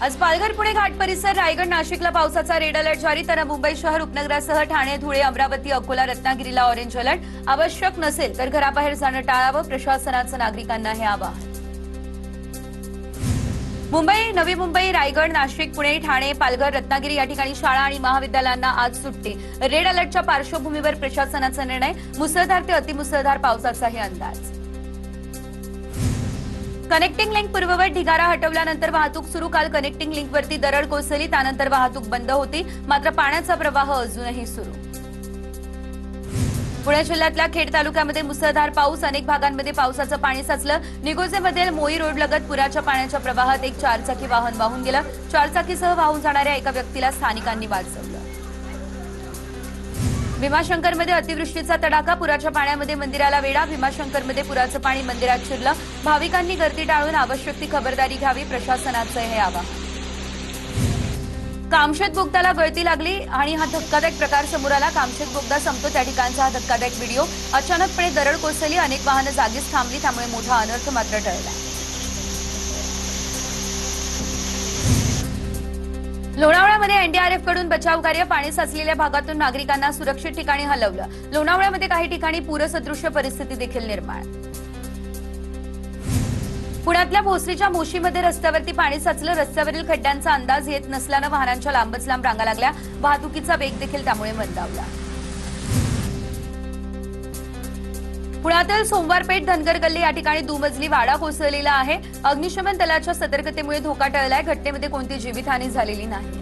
आज पालघर पुणे घाट परिसर रायगड नाशिकला पावसाचा रेड अलर्ट जारी तर मुंबई शहर उपनगरासह ठाणे धुळे अमरावती अकोला रत्नागिरीला ऑरेंज अलर्ट आवश्यक नसेल तर घराबाहेर जाणं टाळावं प्रशासनाचं नागरिकांना हे आवाहन। मुंबई नवी मुंबई रायगड नाशिक पुणे ठाणे पालघर रत्नागिरी या ठिकाणी शाळा आणि महाविद्यालयांना आज सुट्टी। रेड अलर्टच्या पार्श्वभूमीवर प्रशासनाचा निर्णय मुसळधार ते अतिमुसळधार पावसाचाही अंदाज। कनेक्टिंग लिंक पूर्ववत ढिगारा हटवल्यानंतर वाहतूक सुरू। काल कनेक्टिंग लिंकवरती दरड कोसळली त्यानंतर वाहतूक बंद होती मात्र पाण्याचा प्रवाह अजूनही सुरू। पुणे जिल्ह्यातल्या खेड तालुक्यामध्ये मुसळधार पाऊस अनेक भागांमध्ये पावसाचं पाणी साचलं। निगोजेमधील मोई रोड लगत पुराच्या पाण्याच्या प्रवाहात एक चारचाकी वाहन वाहून गेलं। चारचाकीसह वाहून जाणाऱ्या एका व्यक्तीला स्थानिकांनी वाचवलं। भीमाशंकरमध्ये अतिवृष्टीचा तडाखा पुराच्या पाण्यामध्ये मंदिराला वेढा। भीमाशंकरमध्ये पुराचं पाणी मंदिरात शिरलं। भाविकांनी गर्दी टाळून आवश्यक ती खबरदारी घ्यावी प्रशासनाचं हे आवाहन। कामशेत बोगद्याला गळती लागली आणि हा धक्कादायक प्रकार समोर आला। कामशेत बोगदा संपतो त्या ठिकाणचा हा धक्कादायक व्हिडिओ। अचानकपणे दरड कोसळली अनेक वाहनं जागीच थांबली त्यामुळे मोठा अनर्थ मात्र टळला। लोणावळ्यामध्ये एनडीआरएफ कडून बचाव कार्य। पाणी साचलेल्या भागातून नागरिकांना सुरक्षित ठिकाणी हलवलं। लोणावळ्यामध्ये काही ठिकाणी पूरसदृश्य परिस्थिती देखील निर्माण। पुण्यातल्या भोसरीच्या मोशीमध्ये रस्त्यावरती पाणी साचलं। रस्त्यावरील खड्ड्यांचा अंदाज येत नसल्यानं वाहनांच्या लांबच लांब रांगा लागल्या। वाहतुकीचा वेग देखील त्यामुळे मंदावला। पुण्यातील सोमवारपेठ धनगर गल्ली या ठिकाणी दुमजली वाडा कोसळलेला आहे। अग्निशमन दलाच्या सतर्कतेमुळे धोका टळलाय। घटनेमध्ये कोणती जीवितहानी झालेली नाही।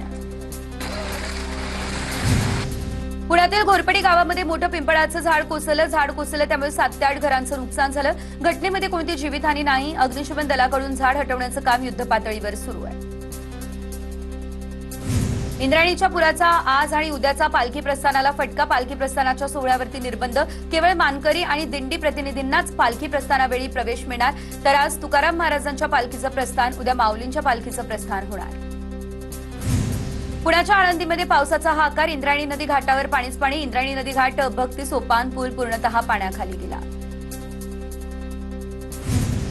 पुण्यातील घोरपडी गावामध्ये मोठं पिंपळाचं झाड कोसळलं। झाड कोसळलं त्यामुळे 7 ते 8 घरांचं नुकसान झालं। घटनेमध्ये कोणती जीवितहानी नाही। अग्निशमन दलाकडून झाड हटवण्याचं काम युद्धपातळीवर सुरू आहे। इंद्रायणीच्या पुराचा आज आणि उद्याचा पालखी प्रस्थानाला फटका। पालखी प्रस्थानाच्या सोहळ्यावरती निर्बंध। केवळ मानकरी आणि दिंडी प्रतिनिधींनाच पालखी प्रस्थानावेळी प्रवेश मिळणार। तर आज तुकाराम महाराजांच्या पालखीचं प्रस्थान उद्या माऊलींच्या पालखीचं प्रस्थान होणार। पुण्याच्या आळंदीमध्ये पावसाचा हाकार। इंद्रायणी नदी घाटावर पाणीच पाणी। इंद्रायणी नदी घाट भक्ती सोपान पूल पूर्णतः पाण्याखाली गेला।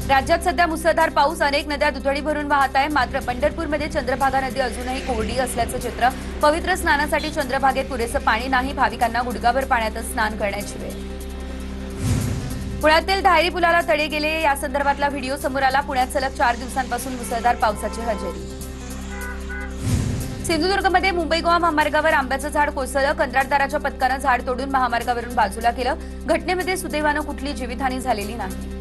राज्यात सध्या मुसळधार पाऊस अनेक नद्या दुथडी भरून वाहत आहे मात्र पंढरपूरमध्ये चंद्रभागा नदी अजूनही कोरडी असल्याचं चित्र। पवित्र स्नानासाठी चंद्रभागेत पुरेसं पाणी नाही। भाविकांना गुडघाभर पाण्यातच स्नान करण्याची वेळ। पुण्यातील धायरी पुलाला तडे गेले या संदर्भातला व्हिडिओ समोर आला। पुण्यात सलग 4 दिवसांपासून मुसळधार पावसाची हजेरी। सिंधुदुर्गमध्ये मुंबई गोवा महामार्गावर आंब्याचं झाड कोसळलं। कंत्राटदाराच्या पथकानं झाड तोडून महामार्गावरून बाजूला केलं। घटनेमध्ये सुदैवानं कुठली जीवितहानी झालेली नाही।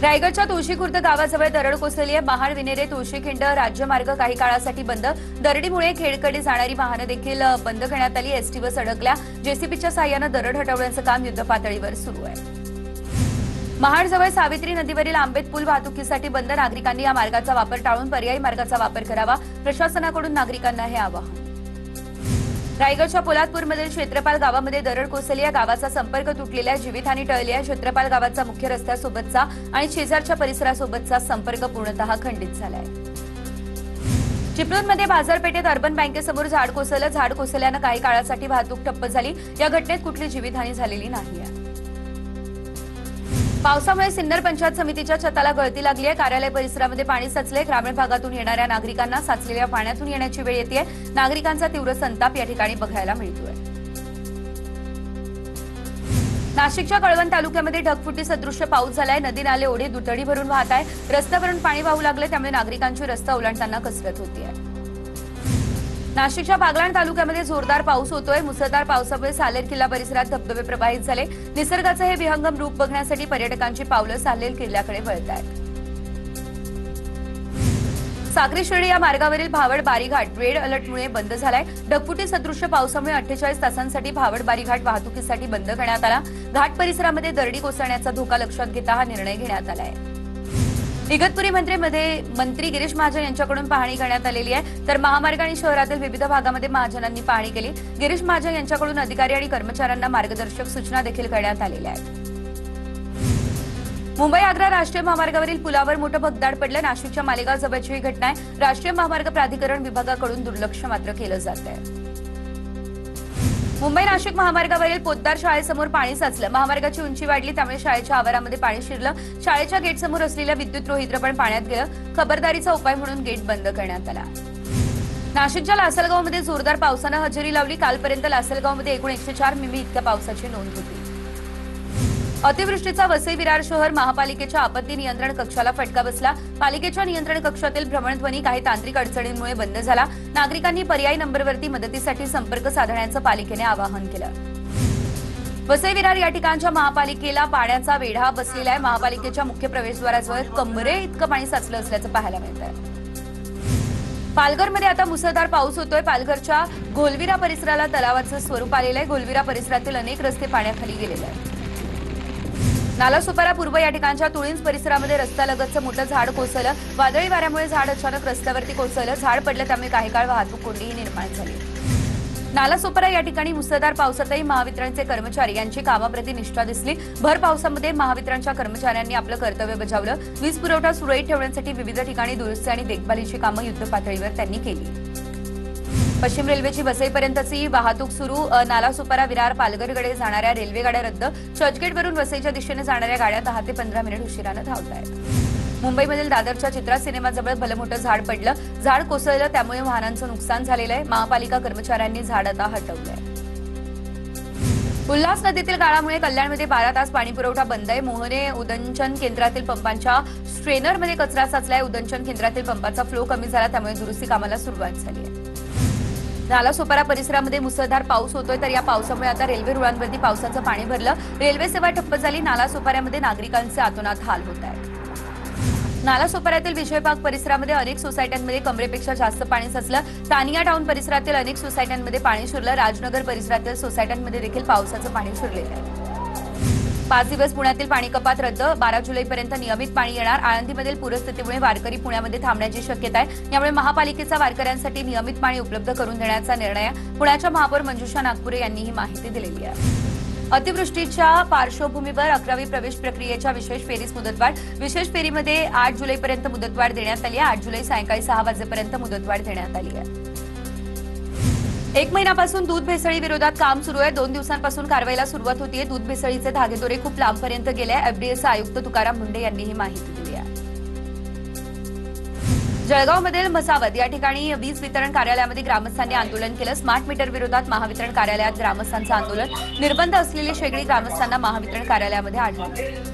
रायगडच्या तुळशी खुर्द गावाजवळ दरड कोसळली आहे। महाड विनेरे तुळशीखिंड राज्यमार्ग काही काळासाठी बंद। दरडीमुळे खेडकडे जाणारी वाहनं देखील बंद करण्यात आली। एसटी बस अडकल्या। जेसीबीच्या साह्यानं दरड हटवण्याचं काम युद्धपातळीवर सुरू आहे। महाडजवळ सावित्री नदीवरील आंबेत पूल वाहतुकीसाठी बंद। नागरिकांनी या मार्गाचा वापर टाळून पर्यायी मार्गाचा वापर करावा प्रशासनाकडून नागरिकांना हे आवाहन। रायगडच्या पोलादपूरमधील क्षेत्रपाल गावामध्ये दरड कोसळली आहे। गावाचा संपर्क तुटलेल्या जीवितहानी टळली आहे। क्षेत्रपाल गावाचा मुख्य रस्त्यासोबतचा आणि शेजारच्या परिसरासोबतचा संपर्क पूर्णतः खंडित झाला आहे। चिपळूणमध्ये बाजारपेठेत अर्बन बँकेसमोर झाड कोसळलं। झाड कोसळल्यानं काही काळासाठी वाहतूक ठप्प झाली। या घटनेत कुठली जीवितहानी झालेली नाही आहे। पावसामुळे सिन्नर पंचायत समितीच्या छताला गळती लागली आहे। कार्यालय परिसरामध्ये पाणी साचले। ग्रामीण भागातून येणाऱ्या नागरिकांना साचलेल्या पाण्यातून येण्याची वेळ येते। नागरिकांचा तीव्र संताप या ठिकाणी बघायला मिळतोय। नाशिकच्या कळवण तालुक्यामध्ये ढगफुटी सदृश्य पाऊस झालाय। नदी नाले ओढे दुथडी भरून वाहत आहे। रस्त्यावरून पाणी वाहू लागले त्यामुळे नागरिकांची रस्ता ओलांडताना कसरत होतीये। नाशिकच्या बागलाण तालुक्यामध्ये जोरदार पाऊस होतोय। मुसळधार पावसामुळे सालेर किल्ला परिसरात धबधबे प्रवाहित झाले। निसर्गाचं हे विहंगम रूप बघण्यासाठी पर्यटकांची पावलं सालेर किल्ल्याकडे वळत आहेत। साक्री शिर्डी या मार्गावरील भावड बारीघाट रेड अलर्टमुळे बंद झालाय। ढगफुटी सदृश्य पावसामुळे 48 तासांसाठी भावड बारीघाट वाहतुकीसाठी बंद करण्यात आला। घाट परिसरामध्ये दरडी कोसळण्याचा धोका लक्षात घेता हा निर्णय घेण्यात आला आहे। इगतपुरी मंत्री गिरीश महाजन यांच्याकडून पाहणी करण्यात आलेली आहे। तर महामार्ग आणि शहरातील विविध भागामध्ये महाजनांनी पाहणी केली। गिरीश महाजन यांच्याकडून अधिकारी आणि कर्मचाऱ्यांना मार्गदर्शक सूचना देखील करण्यात आलेल्या आहेत। मुंबई आग्रा राष्ट्रीय महामार्गावरील पुलावर मोठं भगदाड पडलं। नाशिकच्या मालेगाव जवळची ही घटना आहे। राष्ट्रीय महामार्ग प्राधिकरण विभागाकडून दुर्लक्ष मात्र केलं जात आहे। मुंबई नाशिक महामार्गावरील पोद्दार शाळेसमोर पाणी साचलं। महामार्गाची उंची वाढली त्यामुळे शाळेच्या आवारामध्ये पाणी शिरलं। शाळेच्या गेटसमोर असलेलं विद्युत रोहित्र पण पाण्यात गेलं। खबरदारीचा उपाय म्हणून गेट बंद करण्यात आला। नाशिकच्या लासलगावमध्ये जोरदार पावसानं हजेरी लावली। कालपर्यंत लासलगावमध्ये एकूण 104 मिमी इतक्या पावसाची नोंद होती। अतिवृष्टीचा वसई विरार शहर महापालिकेच्या आपत्ती नियंत्रण कक्षाला फटका बसला। पालिकेच्या नियंत्रण कक्षातील भ्रमणध्वनी काही तांत्रिक अडचणींमुळे बंद झाला। नागरिकांनी पर्यायी नंबरवरती मदतीसाठी संपर्क साधण्याचं पालिकेने आवाहन केलं। वसई विरार या ठिकाणच्या महापालिकेला पाण्याचा वेढा बसलेला आहे। महापालिकेच्या मुख्य प्रवेशद्वाराजवळ कमरे इतकं पाणी साचलं असल्याचं पाहायला मिळतंय। पालघरमध्ये आता मुसळधार पाऊस होतोय। पालघरच्या घोलविरा परिसराला तलावाचं स्वरूप आलेलं आहे। घोलविरा परिसरातील अनेक रस्ते पाण्याखाली गेलेले आहेत। नालासोपारा पूर्व या ठिकाणच्या तुळींज परिसरामध्ये रस्त्यालगतचं मोठं झाड कोसळलं। वादळी वाऱ्यामुळे झाड अचानक रस्त्यावरती कोसळलं। झाड पडलं त्यामुळे काही काळ वाहतूक कोंडीही निर्माण झाली। नालासोपारा या ठिकाणी मुसळधार पावसातही महावितरणचे कर्मचारी यांची कामाप्रती निष्ठा दिसली। भर पावसामध्ये महावितरणच्या कर्मचाऱ्यांनी आपलं कर्तव्य बजावलं। वीज पुरवठा सुरळीत ठेवण्यासाठी विविध ठिकाणी दुरुस्ती आणि देखभालीची कामं युद्धपातळीवर त्यांनी केली। पश्चिम रेल्वेची वसईपर्यंतची वाहतूक सुरू। नालासोपारा विरार पालघरकडे जाणाऱ्या रेल्वे गाड्या रद्द। चर्चगेटवरून वसईच्या दिशेने जाणाऱ्या गाड्या 10 ते 15 मिनिट उशिरानं धावत आहेत। मुंबईमधील दादरच्या चित्रा सिनेमाजवळ भलमोठं झाड पडलं। झाड कोसळलं त्यामुळे वाहनांचं नुकसान झालेलं आहे। महापालिका कर्मचाऱ्यांनी झाड आता हटवलंय। उल्हास नदीतील गाळामुळे कल्याणमध्ये 12 तास पाणीपुरवठा बंद आहे। मोहने उदंचन केंद्रातील पंपांच्या स्ट्रेनरमध्ये कचरा साचलाय। उदंचन केंद्रातील पंपाचा फ्लो कमी झाला त्यामुळे दुरुस्ती कामाला सुरुवात झाली आहे। नालासोपारा परिसरामध्ये मुसळधार पाऊस होतोय तर या पावसामुळे आता रेल्वे रुळांवरती पावसाचं पाणी भरलं। रेल्वे सेवा ठप्प झाली। नालासोपाऱ्यामध्ये नागरिकांचे आतोनात हाल होत आहेत। नालासोपाऱ्यातील विजयबाग परिसरामध्ये अनेक सोसायट्यांमध्ये कमरेपेक्षा जास्त पाणी साचलं। तानिया टाउन परिसरातील अनेक सोसायट्यांमध्ये पाणी शिरलं। राजनगर परिसरातील सोसायट्यांमध्ये देखील पावसाचं पाणी शिरलेलं आहे। 5 दिवस पुण्यातील पाणी कपात रद्द। 12 जुलैपर्यंत नियमित पाणी येणार। आळंदीमधील पूरस्थितीमुळे वारकरी पुण्यामध्ये थांबण्याची शक्यता आहे। यामुळे महापालिकेचा वारकऱ्यांसाठी नियमित पाणी उपलब्ध करून देण्याचा निर्णय आहे। पुण्याच्या महापौर मंजुषा नागपुरे यांनी ही माहिती दिलेली आहे। अतिवृष्टीच्या पार्श्वभूमीवर 11वी प्रवेश प्रक्रियेच्या विशेष फेरीस मुदतवाढ। विशेष फेरीमध्ये 8 जुलैपर्यंत मुदतवाढ देण्यात आली आहे। 8 जुलै सायंकाळी 6 वाजेपर्यंत मुदतवाढ देण्यात आली आहे। 1 महिन्यापासून दूध भेसळी विरोधात काम सुरू आहे। 2 दिवसांपासून कारवाईला सुरुवात होतीये। दूध भेसळीचे धागेदोरे खूप लांबपर्यंत गेले आहे। एफडीएचे आयुक्त तुकाराम मुंडे यांनी ही माहिती दिली आहे। जळगावमधील मसावत या ठिकाणी वीज वितरण कार्यालयामध्ये ग्रामस्थांनी आंदोलन केलं। स्मार्ट मीटर विरोधात महावितरण कार्यालयात ग्रामस्थांचं आंदोलन। निर्बंध असलेली शेगडी ग्रामस्थांना महावितरण कार्यालयामध्ये आढळली।